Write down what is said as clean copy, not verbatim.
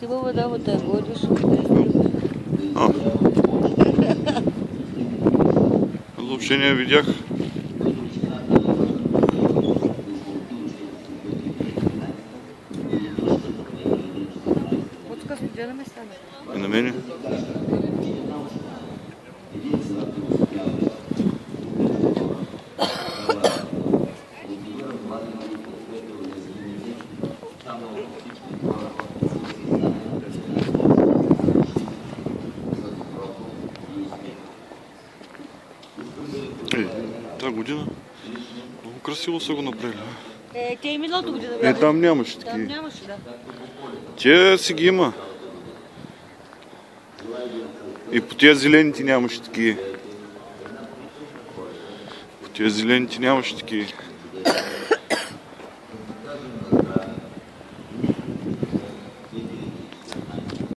Хубава работа, водиш. Въобще не я видях. Отска студена ме стана. И на мене. Тази година много красиво са го направили. Те и миналата година. Там нямаше такива. Там нямаше, да. Те си ги има. И по тези зелените нямаше такива. По тези зелените нямаше такива.